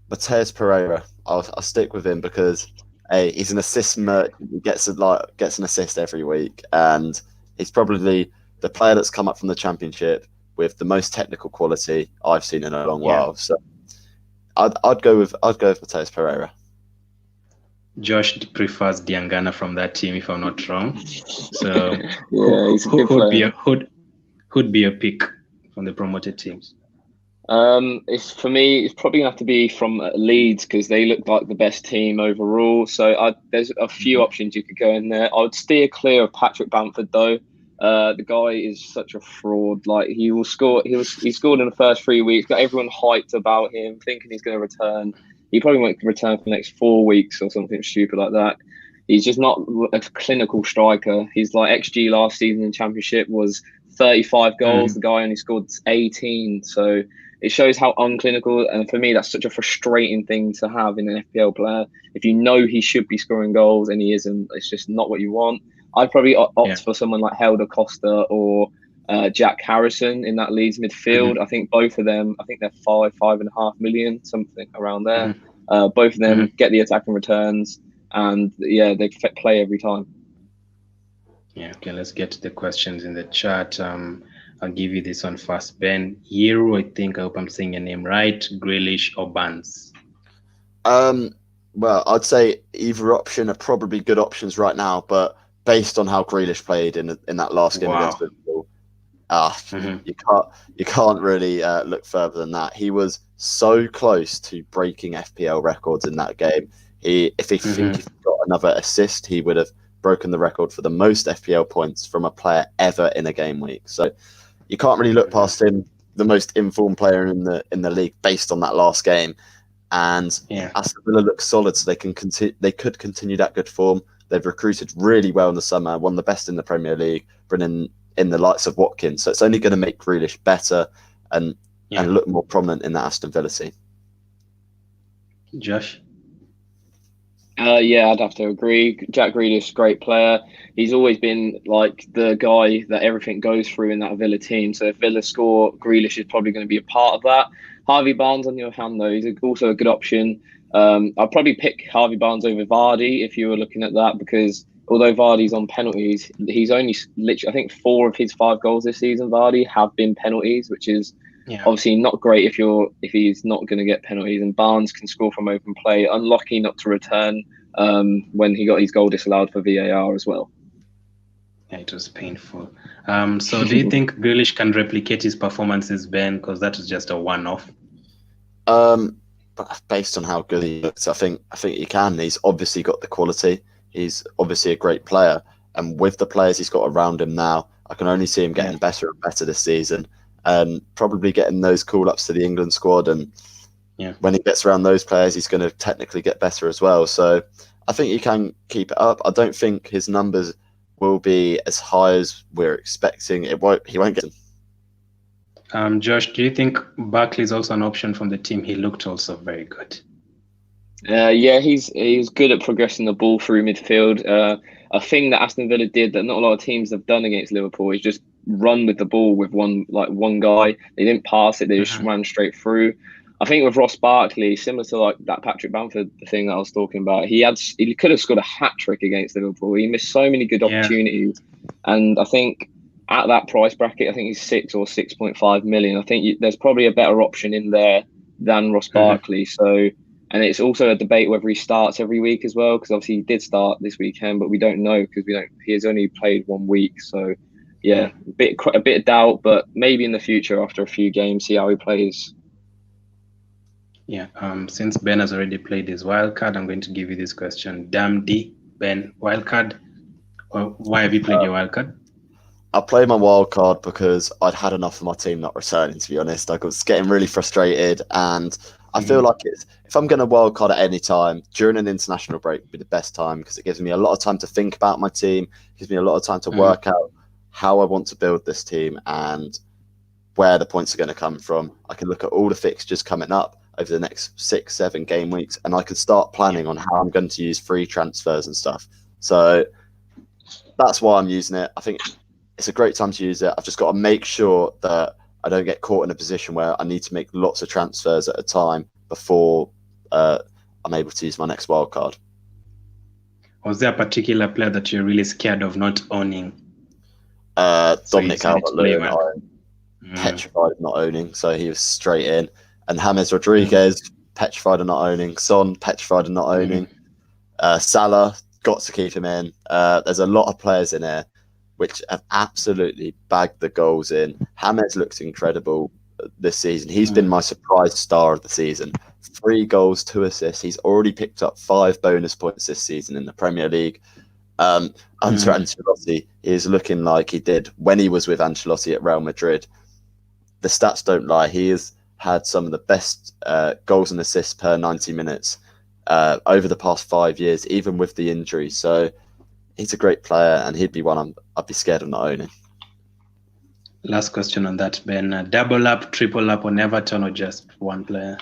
S3: Mateus Pereira. I'll stick with him because he's an assist merchant. He gets an assist every week, and he's probably the player that's come up from the Championship with the most technical quality I've seen in a long while. So I'd go with Mateus Pereira.
S1: Josh prefers Diangana from that team, if I'm not wrong. So who'd be a pick from the promoted teams?
S2: For me, it's probably gonna have to be from Leeds because they look like the best team overall. So there's a few options you could go in there. I would steer clear of Patrick Bamford though. The guy is such a fraud. Like he will score. He scored in the first 3 weeks. Got everyone hyped about him, thinking he's going to return. He probably won't return for the next 4 weeks or something stupid like that. He's just not a clinical striker. He's like XG last season in Championship was 35 goals. The guy only scored 18. So it shows how unclinical. And for me, that's such a frustrating thing to have in an FPL player. If you know he should be scoring goals and he isn't, it's just not what you want. I'd probably opt for someone like Helder Costa or Jack Harrison in that Leeds midfield. I think both of them, I think they're 5.5 million, something around there. Both of them get the attacking returns, and they play every time.
S1: Yeah, okay, let's get to the questions in the chat. I'll give you this one first. Ben Hero, I hope I'm saying your name right. Grealish or Barnes?
S3: Well, I'd say either option are probably good options right now, but based on how Grealish played in that last game against Liverpool, you can't really look further than that. He was so close to breaking FPL records in that game. If he got another assist, he would have broken the record for the most FPL points from a player ever in a game week. So you can't really look past him, the most informed player in the league, based on that last game. And Aston Villa looks solid, so they could continue that good form. They've recruited really well in the summer, one of the best in the Premier League, bringing in the likes of Watkins. So it's only going to make Grealish better and look more prominent in that Aston Villa team.
S1: Josh?
S2: I'd have to agree. Jack Grealish, great player. He's always been like the guy that everything goes through in that Villa team. So if Villa score, Grealish is probably going to be a part of that. Harvey Barnes, on the other hand, though, he's also a good option. I'd probably pick Harvey Barnes over Vardy if you were looking at that, because although Vardy's on penalties, he's only literally, I think 4 of his 5 goals this season, Vardy, have been penalties, which is obviously not great if he's not going to get penalties. And Barnes can score from open play. Unlucky not to return when he got his goal disallowed for VAR as well.
S1: Yeah, it was painful. So do you think Grealish can replicate his performances, Ben? Because that was just a one-off.
S3: But based on how good he looks, I think he can. He's obviously got the quality. He's obviously a great player, and with the players he's got around him now, I can only see him getting better and better this season, and probably getting those call-ups to the England squad. And when he gets around those players, he's going to technically get better as well. So I think he can keep it up. I don't think his numbers will be as high as we're expecting. He won't get them.
S1: Josh, do you think Barkley is also an option from the team? He looked also very good.
S2: He's good at progressing the ball through midfield. A thing that Aston Villa did that not a lot of teams have done against Liverpool is just run with the ball with one guy. They didn't pass it; they just ran straight through. I think with Ross Barkley, similar to like that Patrick Bamford thing that I was talking about, he could have scored a hat trick against Liverpool. He missed so many good opportunities, and I think at that price bracket, I think he's 6 or 6.5 million. I think there's probably a better option in there than Ross Barkley. So. And it's also a debate whether he starts every week as well, because obviously he did start this weekend, but we don't know because he has only played 1 week. So, a bit of doubt, but maybe in the future after a few games, see how he plays.
S1: Yeah. Since Ben has already played his wildcard, I'm going to give you this question. Damn D, Ben, wildcard. Why have you played your wildcard?
S3: I played my wildcard because I'd had enough of my team not returning. To be honest, I was getting really frustrated, and I feel like if I'm going to wildcard at any time, during an international break would be the best time, because it gives me a lot of time to think about my team, gives me a lot of time to work out how I want to build this team and where the points are going to come from. I can look at all the fixtures coming up over the next 6-7 game weeks, and I can start planning on how I'm going to use free transfers and stuff. So that's why I'm using it. I think it's a great time to use it. I've just got to make sure that I don't get caught in a position where I need to make lots of transfers at a time before I'm able to use my next wildcard.
S1: Was there a particular player that you're really scared of not owning?
S3: Dominic Calvert-Lewin, petrified of not owning, so he was straight in. And James Rodriguez, petrified of not owning. Son, petrified of not owning. Salah, got to keep him in. There's a lot of players in here which have absolutely bagged the goals in. James looks incredible this season. He's been my surprise star of the season. 3 goals, 2 assists. He's already picked up 5 bonus points this season in the Premier League. Under Ancelotti, he is looking like he did when he was with Ancelotti at Real Madrid. The stats don't lie. He has had some of the best goals and assists per 90 minutes over the past 5 years, even with the injury. So he's a great player, and he'd be one I'd be scared of not owning.
S1: Last question on that, Ben. Double up, triple up on Everton, or just one player?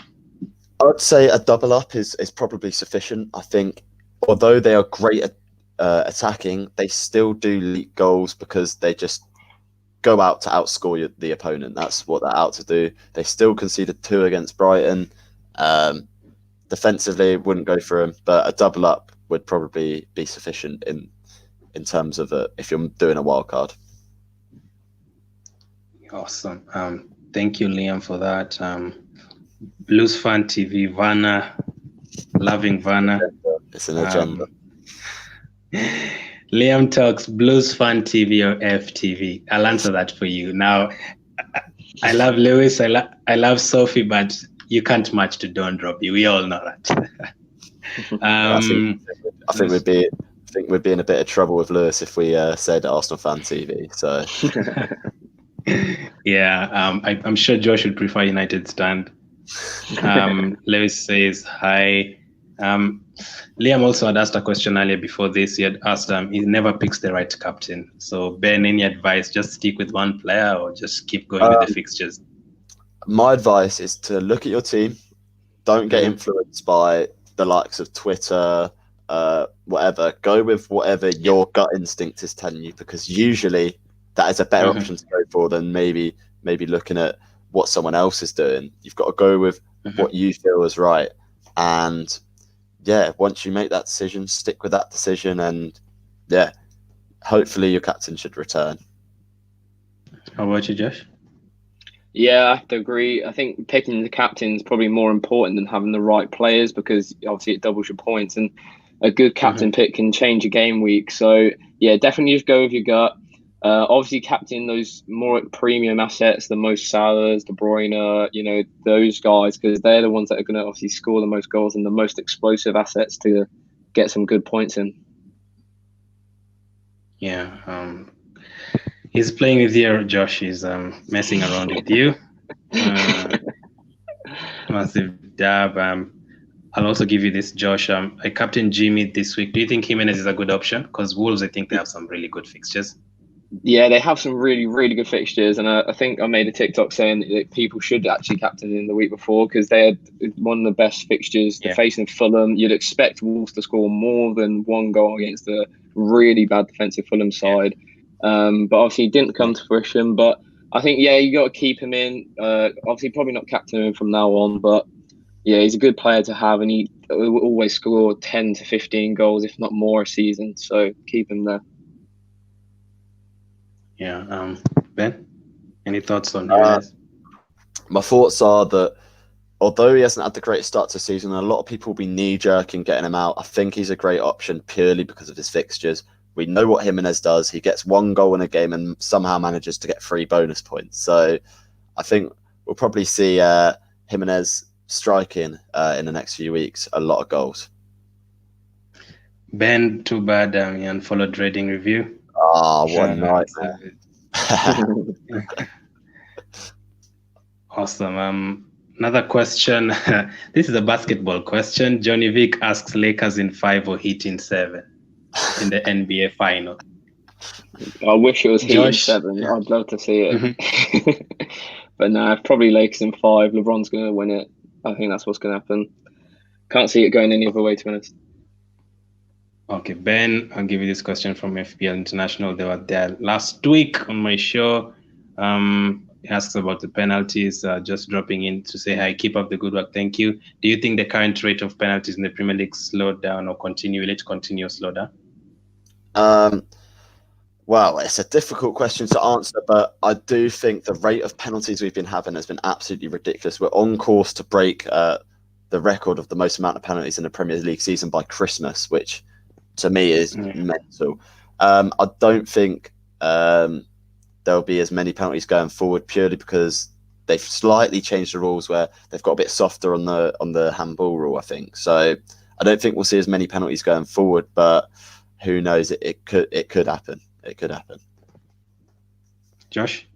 S3: I'd say a double up is probably sufficient. I think although they are great at attacking, they still do leak goals because they just go out to outscore the opponent. That's what they're out to do. They still conceded 2 against Brighton. Defensively, it wouldn't go for them, but a double up would probably be sufficient in terms of if you're doing a wild card.
S1: Awesome. Thank you, Liam, for that. Blues Fan TV, Vanna, loving Vanna.
S3: It's an agenda.
S1: Liam talks Blues Fan TV or FTV. I'll answer that for you. Now, I love Lewis. I love Sophie, but you can't match to Don't Drop You. We all know that.
S3: I think we'd be in a bit of trouble with Lewis if we said Arsenal Fan TV. So
S1: yeah, I'm sure Josh would prefer United Stand. Lewis says hi. Liam also had asked a question earlier before this. He had asked he never picks the right captain. So Ben, any advice? Just stick with one player or just keep going with the fixtures?
S3: My advice is to look at your team. Don't get influenced by the likes of Twitter, whatever. Go with whatever your gut instinct is telling you, because usually that is a better option to go for than maybe looking at what someone else is doing. You've got to go with what you feel is right. And yeah, once you make that decision, stick with that decision, and yeah, hopefully your captain should return.
S1: How about you, Josh?
S2: Yeah, I have to agree. I think picking the captain is probably more important than having the right players, because obviously it doubles your points, and a good captain pick can change a game week. So yeah, definitely just go with your gut. Obviously, captain those more premium assets, the most Salahs, De Bruyne, those guys, because they're the ones that are going to obviously score the most goals and the most explosive assets to get some good points in.
S1: Yeah, he's playing with you, Josh. He's messing around with you. Massive dab. I'll also give you this, Josh. I captain Jimmy this week. Do you think Jimenez is a good option? Because Wolves, I think they have some really good fixtures.
S2: Yeah, they have some really, really good fixtures, and I think I made a TikTok saying that people should actually captain in the week before, because they had one of the best fixtures. They're facing Fulham. You'd expect Wolves to score more than one goal against a really bad defensive Fulham side, but obviously it didn't come to fruition. But I think, yeah, you got to keep him in. Obviously, probably not captain him from now on, but yeah, he's a good player to have, and he will always score 10 to 15 goals, if not more, a season. So keep him there.
S1: Yeah, Ben, any thoughts on Jimenez?
S3: My thoughts are that although he hasn't had the greatest start to the season, a lot of people will be knee-jerking getting him out. I think he's a great option purely because of his fixtures. We know what Jimenez does. He gets one goal in a game and somehow manages to get 3 bonus points. So I think we'll probably see Jimenez striking in the next few weeks a lot of goals.
S1: Ben, too bad he unfollowed Reading Review.
S3: What a nightmare.
S1: Awesome. Another question. This is a basketball question. Johnny Vick asks Lakers in 5 or Heat in 7 in the NBA final.
S2: I wish it was Heat in 7. I'd love to see it. But no, probably Lakers in 5. LeBron's going to win it. I think that's what's going to happen. Can't see it going any other way, to be honest.
S1: Okay, Ben, I'll give you this question from FPL International. They were there last week on my show. He asks about the penalties, just dropping in to say hi, keep up the good work, thank you. Do you think the current rate of penalties in the Premier League slowed down or will it continue to slow down?
S3: Well, it's a difficult question to answer, but I do think the rate of penalties we've been having has been absolutely ridiculous. We're on course to break the record of the most amount of penalties in the Premier League season by Christmas, which to me is mental. I don't think there'll be as many penalties going forward, purely because they've slightly changed the rules where they've got a bit softer on the handball rule, I think. So I don't think we'll see as many penalties going forward, but who knows? It could happen. It could happen.
S1: Josh?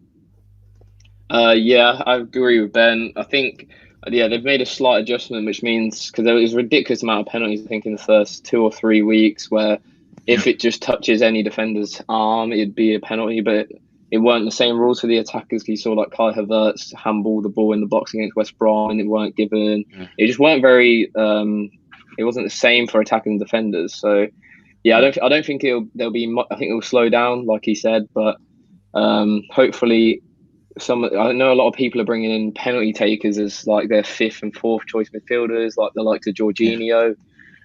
S2: Yeah, I agree with Ben. I think they've made a slight adjustment, which means, because there was a ridiculous amount of penalties, I think, in the first 2 or 3 weeks, where if it just touches any defender's arm, it'd be a penalty, but it weren't the same rules for the attackers. You saw like Kai Havertz handball the ball in the box against West Brom, and it weren't given. It just weren't very. It wasn't the same for attacking defenders. So yeah, I don't think there'll be. I think it'll slow down, like he said, but hopefully. I know a lot of people are bringing in penalty takers as like their 5th and 4th choice midfielders, like the likes of Jorginho.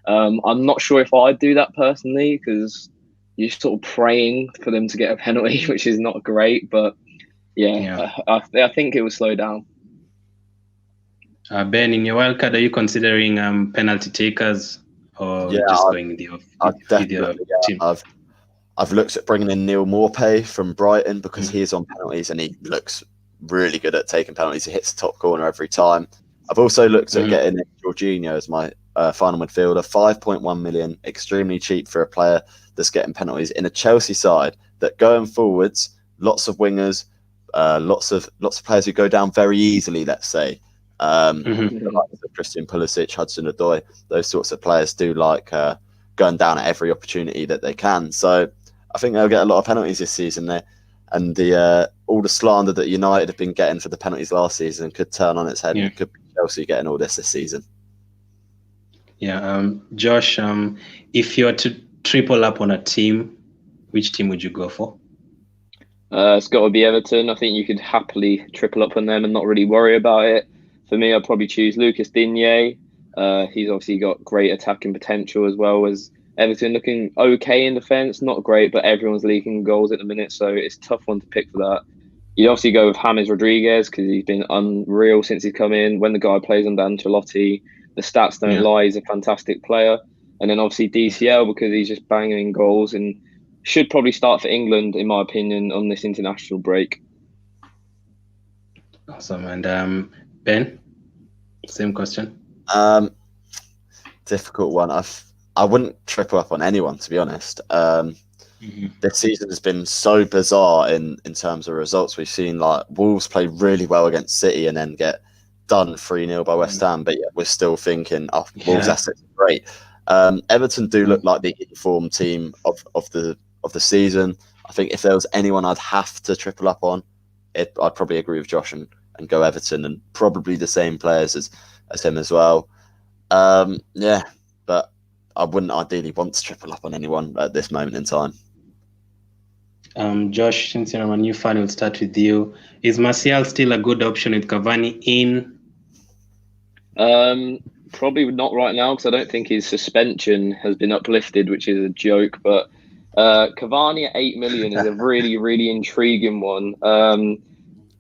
S2: I'm not sure if I'd do that personally, because you're sort of praying for them to get a penalty, which is not great. But I think it will slow down.
S1: Ben, in your wildcard, are you considering penalty takers or just going with your team?
S3: I've looked at bringing in Neil Maupay from Brighton, because he is on penalties and he looks really good at taking penalties. He hits the top corner every time. I've also looked at getting Jorginho as my final midfielder. 5.1 million, extremely cheap for a player that's getting penalties in a Chelsea side that going forwards, lots of wingers, lots of players who go down very easily. Let's say like Christian Pulisic, Hudson-Odoi, those sorts of players do like going down at every opportunity that they can. So I think they'll get a lot of penalties this season there, and all the slander that United have been getting for the penalties last season could turn on its head. And could be Chelsea getting all this season.
S1: Yeah, Josh, if you were to triple up on a team, which team would you go for?
S2: It's got to be Everton. I think you could happily triple up on them and not really worry about it. For me, I'd probably choose Lucas Digne. He's obviously got great attacking potential, as well as Everton looking okay in defence, not great, but everyone's leaking goals at the minute, so it's a tough one to pick for that. You'd obviously go with James Rodriguez because he's been unreal since he's come in. When the guy plays under Ancelotti, the stats don't lie. He's a fantastic player. And then obviously DCL because he's just banging goals and should probably start for England, in my opinion, on this international break.
S1: Awesome. And Ben, same question.
S3: Difficult one. I wouldn't triple up on anyone, to be honest. This season has been so bizarre in terms of results. We've seen like Wolves play really well against City and then get done 3-0 by West Ham, but yet we're still thinking, Wolves' assets are great. Everton do look like the informed team of the season. I think if there was anyone I'd have to triple up on, I'd probably agree with Josh and go Everton, and probably the same players as him as well. But I wouldn't ideally want to triple up on anyone at this moment in time.
S1: Josh, since you're a new fan, we'll start with you. Is Martial still a good option with Cavani in?
S2: Probably not right now because I don't think his suspension has been uplifted, which is a joke. But Cavani at 8 million is a really, really intriguing one.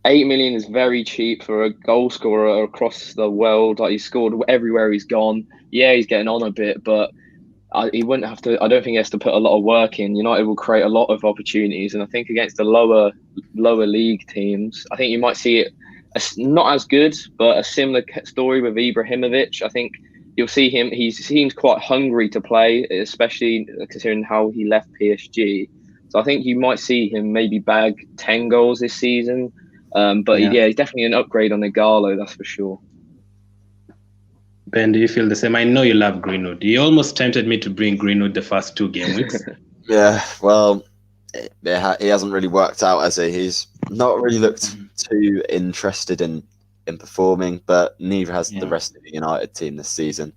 S2: 8 million is very cheap for a goal scorer across the world. Like, he's scored everywhere he's gone. Yeah, he's getting on a bit, but he wouldn't have to. I don't think he has to put a lot of work in. United will create a lot of opportunities, and I think against the lower league teams, I think you might see it not as good, but a similar story with Ibrahimovic. I think you'll see him. He seems quite hungry to play, especially considering how he left PSG. So I think you might see him maybe bag 10 goals this season. But he's definitely an upgrade on Igalo, that's for sure.
S1: Ben, do you feel the same? I know you love Greenwood. You almost tempted me to bring Greenwood the first 2 game weeks.
S3: Yeah, well, he hasn't really worked out, has he? He's not really looked too interested in performing, but neither has the rest of the United team this season.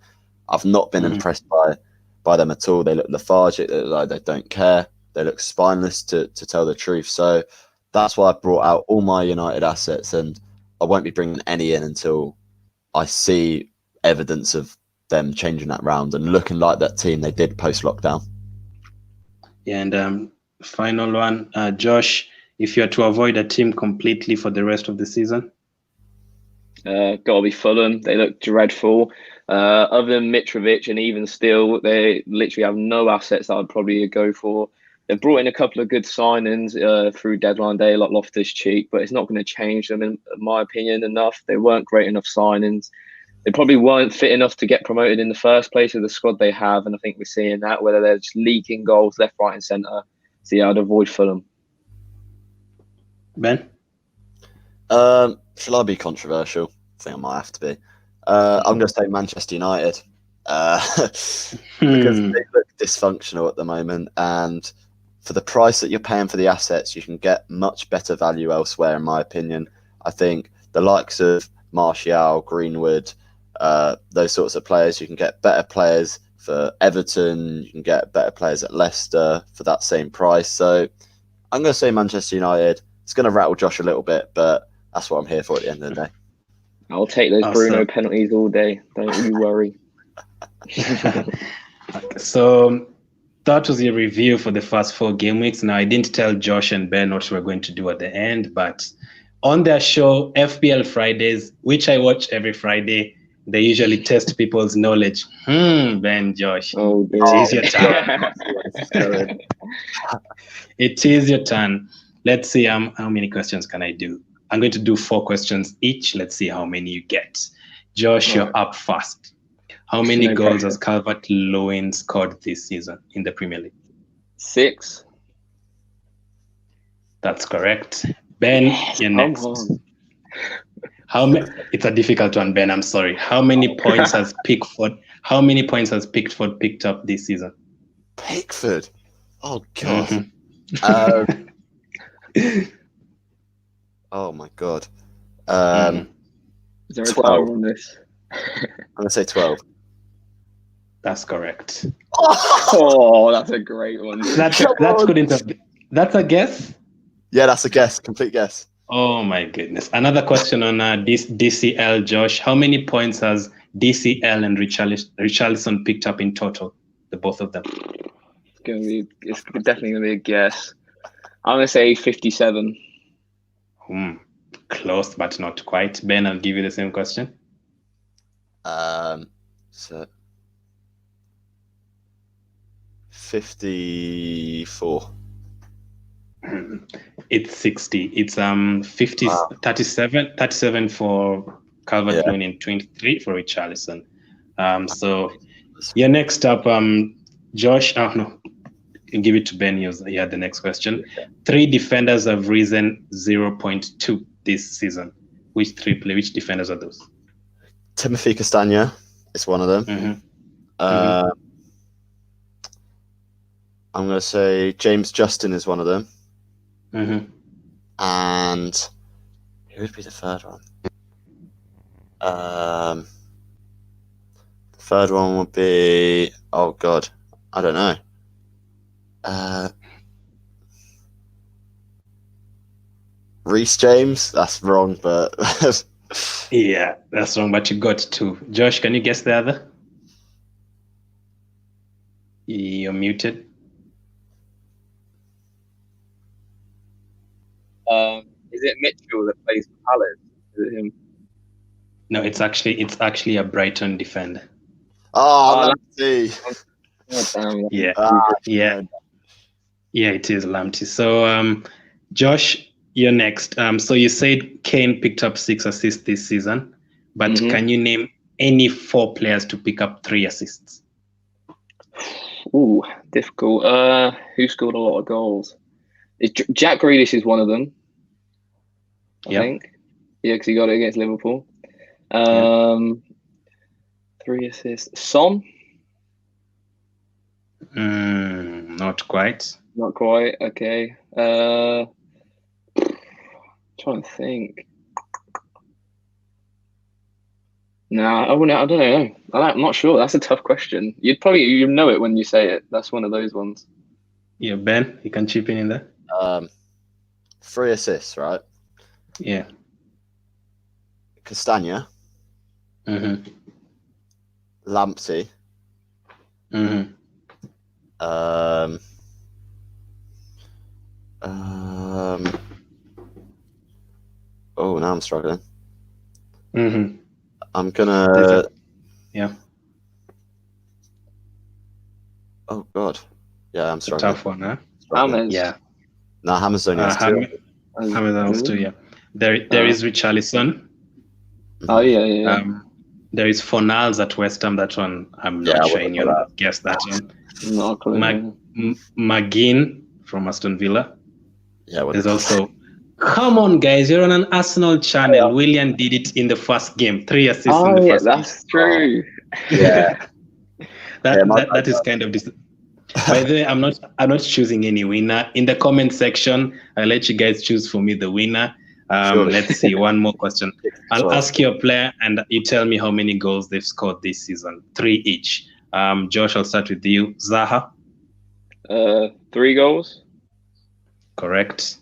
S3: I've not been impressed by them at all. They look lethargic. They look like they don't care. They look spineless, to tell the truth. So that's why I brought out all my United assets, and I won't be bringing any in until I see evidence of them changing that round and looking like that team they did post-lockdown.
S1: Yeah, and final one, Josh, if you are to avoid a team completely for the rest of the season?
S2: Gotta be Fulham. They look dreadful. Other than Mitrovic, and even still, they literally have no assets that I'd probably go for. They've brought in a couple of good signings through deadline day, like Loftus-Cheek, but it's not going to change them, in my opinion, enough. They weren't great enough signings. They probably weren't fit enough to get promoted in the first place with the squad they have, and I think we're seeing that, whether they're just leaking goals left, right and centre. So yeah, I'd avoid Fulham.
S1: Ben?
S3: Shall I be controversial? I think I might have to be. I'm going to say Manchester United because they look dysfunctional at the moment, and for the price that you're paying for the assets, you can get much better value elsewhere, in my opinion. I think the likes of Martial, Greenwood, those sorts of players, you can get better players for Everton, you can get better players at Leicester for that same price. So I'm going to say Manchester United. It's going to rattle Josh a little bit, but that's what I'm here for at the end of the day.
S2: I'll take those Bruno penalties all day. Don't you worry.
S1: So that was your review for the first 4 game weeks. Now, I didn't tell Josh and Ben what we're going to do at the end, but on their show, FPL Fridays, which I watch every Friday, they usually test people's knowledge. Ben, Josh, it is your turn. It is your turn. Let's see how many questions can I do. I'm going to do 4 questions each. Let's see how many you get. Josh, you're up first. How many goals has Calvert-Lewin scored this season in the Premier League?
S2: 6.
S1: That's correct. Ben, you're next. It's a difficult one, Ben. I'm sorry. How many points has Pickford picked up this season?
S3: Pickford? Oh God. Oh my God.
S2: Is there a 12 on this?
S3: I'm gonna say 12.
S1: That's correct.
S2: Oh, that's a great one.
S1: That's a guess?
S3: Yeah, that's a guess. Complete guess.
S1: Oh my goodness. Another question on this DCL, Josh. How many points has DCL and Richarlison picked up in total? the both of them?
S2: It's definitely gonna be a guess. I'm gonna say 57.
S1: Close, but not quite. Ben, I'll give you the same question.
S3: So 54.
S1: It's 60. It's 50,
S3: Wow.
S1: 37 for Calvert-Lewin and 23 for Richarlison. So you're next up, Josh. Oh no, you give it to Ben. You had the next question. 3 defenders have risen 0.2 this season. Which defenders are those?
S3: Timothy Castagna is one of them. I'm going to say James Justin is one of them. And who would be the third one? The third one would be, oh God, I don't know. Reece James? That's wrong, but...
S1: Yeah, that's wrong, but you got 2. Josh, can you guess the other? You're muted.
S2: Is it Mitchell that plays for Palace? Is it him?
S1: No, it's actually a Brighton defender.
S3: Oh, Lamptey.
S1: Yeah, it is Lamptey. So, Josh, you're next. So you said Kane picked up 6 assists this season, but can you name any 4 players to pick up 3 assists?
S2: Ooh, difficult. Who scored a lot of goals? Jack Grealish is one of them. I think. Yeah, because he got it against Liverpool. 3 assists. Son?
S1: Not quite.
S2: Not quite. Okay. Trying to think. No, I don't know. I'm not sure. That's a tough question. You know it when you say it. That's one of those ones.
S1: Yeah, Ben, you can chip in there.
S3: 3 assists, right?
S1: Yeah.
S3: Castagna. Lamptey. Oh, now I'm struggling. I'm gonna.
S1: Yeah.
S3: Oh God. Yeah, I'm struggling.
S1: Tough one, huh?
S2: Hammers.
S1: Yeah.
S3: No, Hammers only has 2.
S1: Hammers has 2. Yeah. There is Richarlison.
S2: Oh yeah.
S1: There is Fornals at West Ham. That one, I'm not sure anyone would guess that one.
S2: No clue.
S1: McGinn from Aston Villa.
S3: Yeah.
S1: There's also. Come on, guys! You're on an Arsenal channel. Willian did it in the first game. 3 assists in the first game.
S2: That's true.
S3: Yeah.
S1: that is kind of. By the way, I'm not choosing any winner. In the comment section, I'll let you guys choose for me the winner. Let's see, one more question. I'll ask you a player and you tell me how many goals they've scored this season. 3 each. Josh, I'll start with you. Zaha?
S2: 3 goals.
S1: Correct.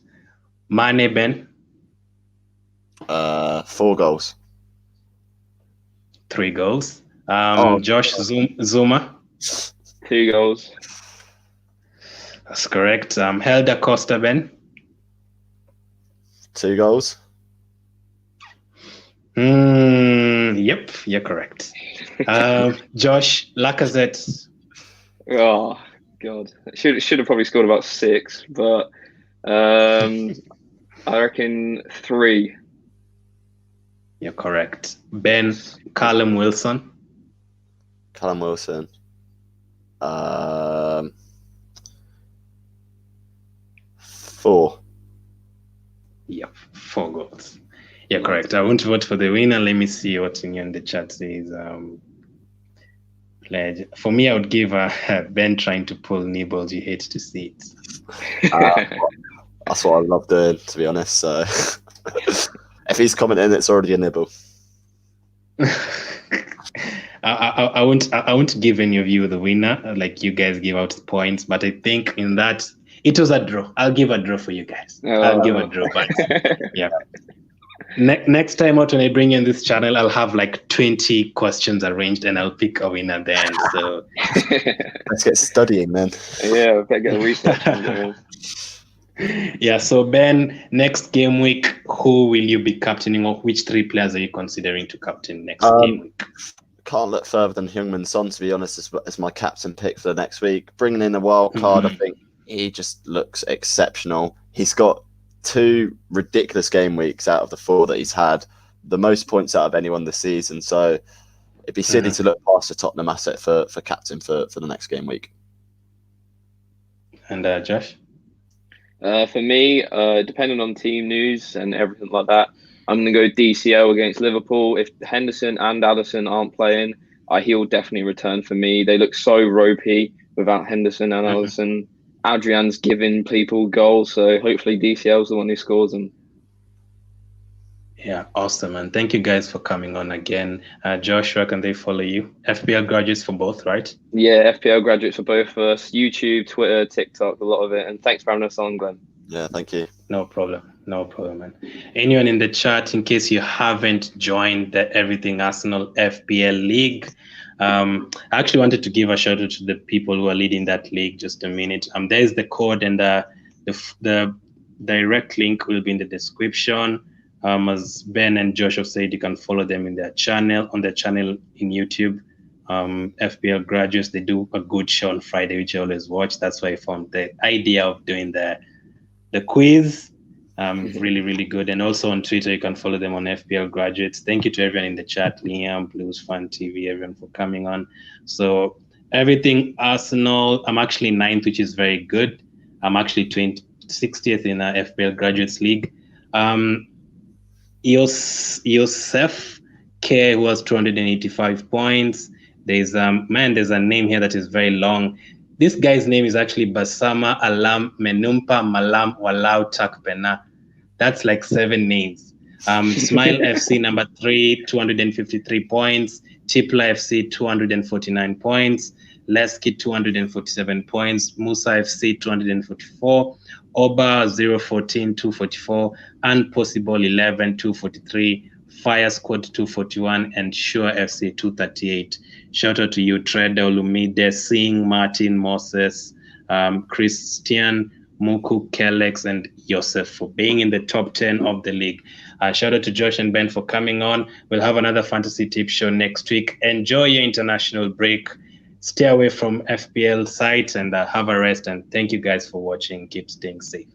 S1: Mane, Ben?
S3: 4 goals.
S1: 3 goals. Josh, Zuma?
S2: 2 goals.
S1: That's correct. Helder Costa, Ben?
S3: 2 goals.
S1: Yep, you're correct. Josh, Lacazette.
S2: Oh God, should have probably scored about 6, but I reckon 3.
S1: You're correct. Ben, Callum Wilson.
S3: 4.
S1: Yep, 4 goals. You're correct. I won't vote for the winner. Let me see what in the chat says. For me, I would give Ben trying to pull nibbles. You hate to see it.
S3: That's what I love doing, to be honest. So if he's commenting, it's already a nibble.
S1: I won't give any of you the winner. Like you guys give out points, but I think in that it was a draw. I'll give a draw for you guys. I'll give a draw, but yeah. Next time out when I bring you on this channel, I'll have like 20 questions arranged and I'll pick a winner then. So
S3: let's get studying then.
S2: Yeah, we'll get the research going.
S1: Yeah, so Ben, next game week, who will you be captaining, or which 3 players are you considering to captain next game week?
S3: Can't look further than Heung-min Son, to be honest, as my captain pick for the next week. Bringing in a wild card, I think he just looks exceptional. He's got 2 ridiculous game weeks out of the 4 that he's had, the most points out of anyone this season. So it'd be silly to look past the Tottenham asset for captain for the next game week.
S1: And Josh?
S2: For me, depending on team news and everything like that, I'm going to go DCL against Liverpool. If Henderson and Addison aren't playing, he'll definitely return for me. They look so ropey without Henderson and Addison. Adrian's giving people goals, so hopefully DCL's the one who scores them.
S1: Yeah, awesome, and thank you guys for coming on again. Josh, where can they follow you? FPL Graduates for both, right?
S2: Yeah, FPL Graduates for both of us. YouTube, Twitter, TikTok, a lot of it. And thanks for having us on, Glenn.
S3: Yeah, thank you.
S1: No problem, man. Anyone in the chat, in case you haven't joined the Everything Arsenal FPL League, I actually wanted to give a shout out to the people who are leading that league. Just a minute. There's the code, and the direct link will be in the description. As Ben and Josh have said, you can follow them in their channel, in YouTube. FPL Graduates, they do a good show on Friday, which I always watch. That's why I found the idea of doing the quiz really, really good. And also on Twitter, you can follow them on FPL Graduates. Thank you to everyone in the chat, Liam, Blues Fan TV, everyone for coming on. So Everything Arsenal, I'm actually 9th, which is very good. I'm actually 60th in the FPL Graduates League. Yosef K, who has 285 points. There's a name here that is very long. This guy's name is actually Basama Alam Menumpa Malam Walau Takpena. That's like 7 names. Smile FC number 3, 253 points. Tipla FC 249 points. Leski 247 points. Musa FC 244. Oba 014 244. Unpossible 11 243. Fire Squad 241 and Sure FC 238. Shout out to you, Treda Olumide, Singh, Martin, Moses, Christian, Muku, Kelex, and Yosef for being in the top 10 of the league. Shout out to Josh and Ben for coming on. We'll have another fantasy tip show next week. Enjoy your international break. Stay away from FPL sites and have a rest. And thank you guys for watching. Keep staying safe.